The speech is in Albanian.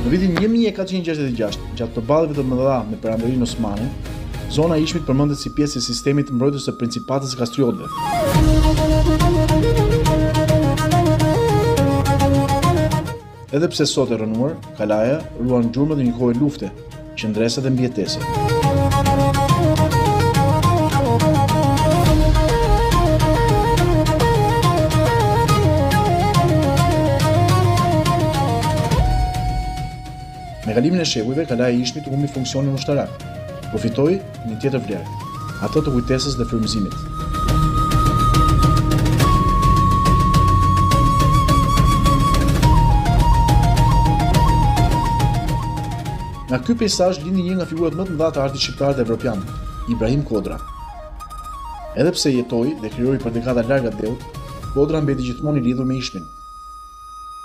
Në vitin 1466, gjatë të ballëve të mëdha me perandorinë osmane, zona e Ishmit përmendet si pjesë e sistemit të mbrojtjes së Principatës së Kastriotëve. Edhe pse sot e rënuar, kalaja ruan gjurmët në një kohë lufte, qëndrese dhe mbijetese. Me kalimin e shekujve, kalaja e Ishmit humbi funksionin ushtarak, përfitoi një tjetër vlerë, atë të kujtesës dhe frymëzimit. Nga ky peizazh lindi një nga figurat më të mëdha të artit shqiptar dhe evropian, Ibrahim Kodra. Edhe pse jetoi dhe krijoi për dekada larga Deut, Kodra mbeti gjithmonë i lidhur me Ishmin.